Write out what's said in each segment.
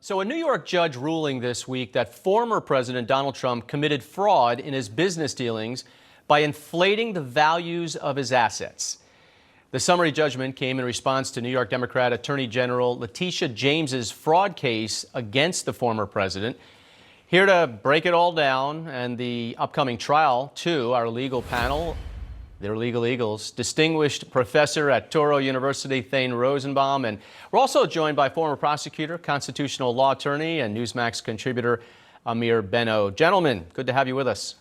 So a New York judge ruling this week that former President Donald Trump committed fraud in his business dealings by inflating the values of his assets. The summary judgment came in response to New York Democrat Attorney General Letitia James's fraud case against the former president. Here to break it all down and the upcoming trial, too, our legal panel, their legal eagles, distinguished professor at Touro University, Thane Rosenbaum, and we're also joined by former prosecutor, constitutional law attorney, and Newsmax contributor Amir Benno. Gentlemen, good to have you with us.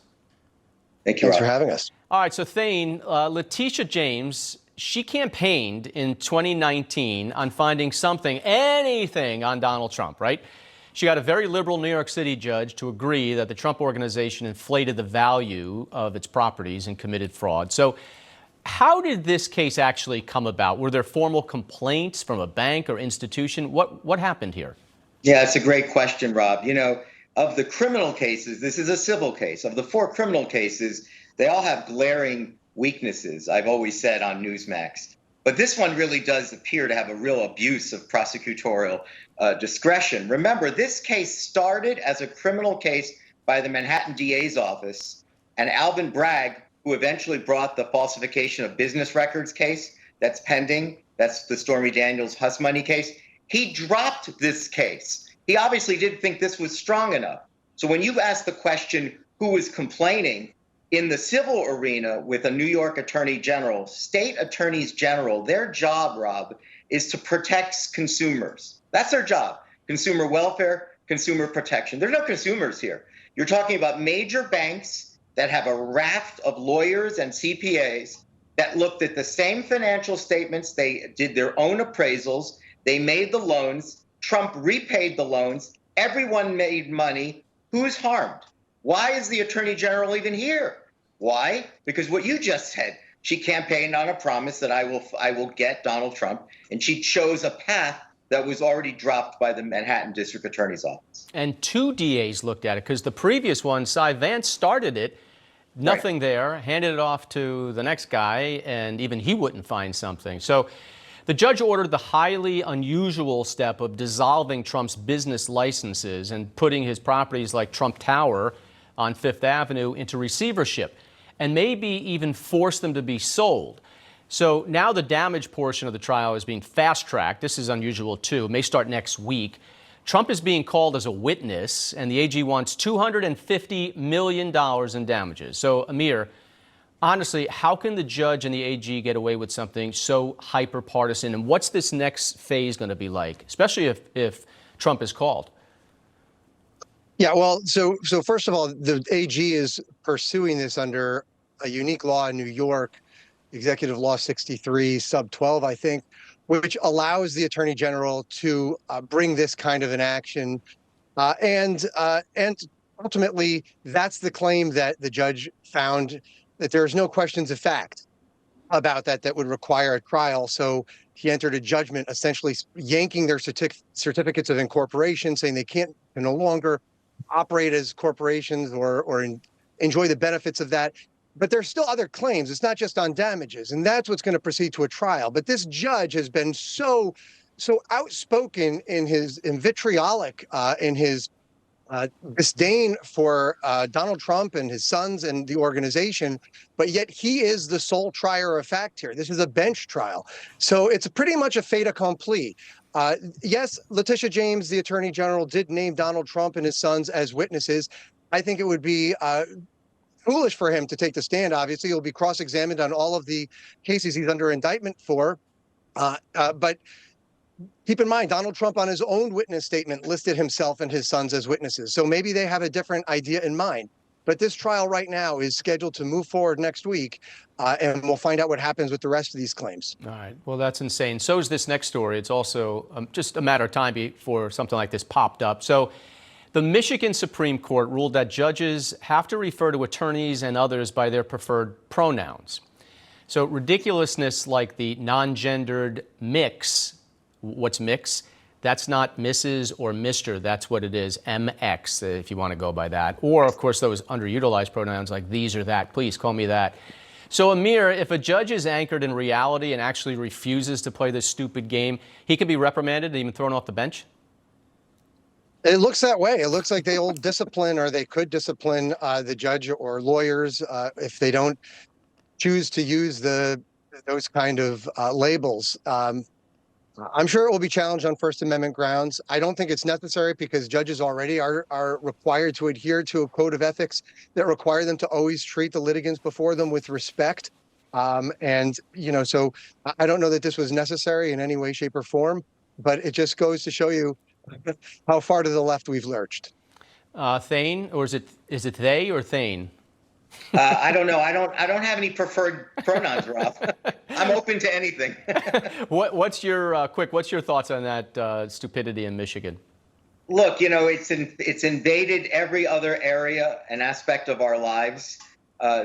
Thank you. Thanks for having us. All right, so Thane, Letitia James, she campaigned in 2019 on finding anything on Donald Trump, right? She got a very liberal New York City judge to agree that the Trump organization inflated the value of its properties and committed fraud. So how did this case actually come about? Were there formal complaints from a bank or institution? What happened here? Yeah, it's a great question, Rob. You know, of the criminal cases, this is a civil case. Of the 4 criminal cases, they all have glaring weaknesses, I've always said on Newsmax. But this one really does appear to have a real abuse of prosecutorial discretion. Remember, this case started as a criminal case by the Manhattan DA's office, and Alvin Bragg, who eventually brought the falsification of business records case that's pending, that's the Stormy Daniels hush money case, he dropped this case. He obviously didn't think this was strong enough. So when you ask the question, who was complaining, in the civil arena with a New York attorney general, state attorneys general, their job, Rob, is to protect consumers. That's their job. Consumer welfare, consumer protection. There's no consumers here. You're talking about major banks that have a raft of lawyers and CPAs that looked at the same financial statements. They did their own appraisals. They made the loans. Trump repaid the loans. Everyone made money. Who's harmed? Why is the attorney general even here? Why? Because what you just said, she campaigned on a promise that I will get Donald Trump, and she chose a path that was already dropped by the Manhattan District Attorney's Office. And 2 DAs looked at it because the previous one, Cy Vance, started it, nothing right there, handed it off to the next guy, and even he wouldn't find something. So the judge ordered the highly unusual step of dissolving Trump's business licenses and putting his properties like Trump Tower on Fifth Avenue into receivership, and maybe even force them to be sold. So now the damage portion of the trial is being fast-tracked. This is unusual, too. It may start next week. Trump is being called as a witness, and the AG wants $250 million in damages. So, Amir, honestly, how can the judge and the AG get away with something so hyper-partisan? And what's this next phase going to be like, especially if Trump is called? Yeah, well, so first of all, the AG is pursuing this under a unique law in New York, Executive Law 63, sub 12, I think, which allows the Attorney General to bring this kind of an action. And ultimately, that's the claim that the judge found, that there's no questions of fact about that would require a trial. So he entered a judgment essentially yanking their certificates of incorporation, saying they can no longer operate as corporations or enjoy the benefits of that. But there's still other claims. It's not just on damages, and that's what's going to proceed to a trial. But this judge has been so outspoken in his vitriolic in his disdain for Donald Trump and his sons and the organization, but yet he is the sole trier of fact here. This is a bench trial. So it's pretty much a fait accompli. Yes, Letitia James, the Attorney General, did name Donald Trump and his sons as witnesses. I think it would be foolish for him to take the stand. Obviously, he'll be cross-examined on all of the cases he's under indictment for. But keep in mind, Donald Trump on his own witness statement listed himself and his sons as witnesses. So maybe they have a different idea in mind. But this trial right now is scheduled to move forward next week, and we'll find out what happens with the rest of these claims. All right. Well, that's insane. So is this next story. It's also just a matter of time before something like this popped up. So the Michigan Supreme Court ruled that judges have to refer to attorneys and others by their preferred pronouns. So ridiculousness like the non-gendered mix, what's mix? That's not Mrs. or Mr. That's what it is, MX, if you want to go by that. Or, of course, those underutilized pronouns like these or that. Please call me that. So, Amir, if a judge is anchored in reality and actually refuses to play this stupid game, he could be reprimanded and even thrown off the bench? It looks that way. It looks like they'll discipline, or they could discipline the judge or lawyers if they don't choose to use those kind of labels. I'm sure it will be challenged on First Amendment grounds. I don't think it's necessary because judges already are required to adhere to a code of ethics that require them to always treat the litigants before them with respect. And so I don't know that this was necessary in any way, shape, or form, but it just goes to show you how far to the left we've lurched. Thane, or is it they or Thane? I don't know. I don't have any preferred pronouns, Rob. I'm open to anything. What's your what's your thoughts on that stupidity in Michigan? Look, it's invaded every other area and aspect of our lives.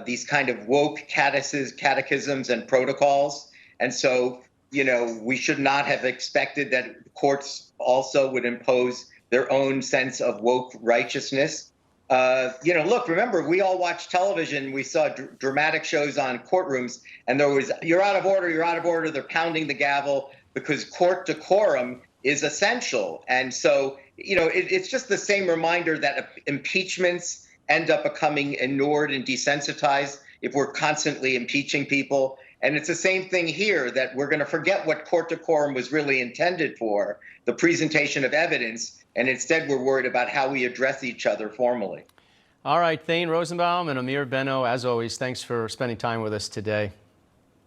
These kind of woke catechisms and protocols, and so we should not have expected that courts also would impose their own sense of woke righteousness. Look, remember, we all watched television. We saw dramatic shows on courtrooms, and there was, you're out of order, you're out of order. They're pounding the gavel because court decorum is essential. And so, it's just the same reminder that impeachments end up becoming inured and desensitized if we're constantly impeaching people. And it's the same thing here, that we're going to forget what court decorum was really intended for, the presentation of evidence, and instead we're worried about how we address each other formally. All right, Thane Rosenbaum and Amir Benno, as always, thanks for spending time with us today.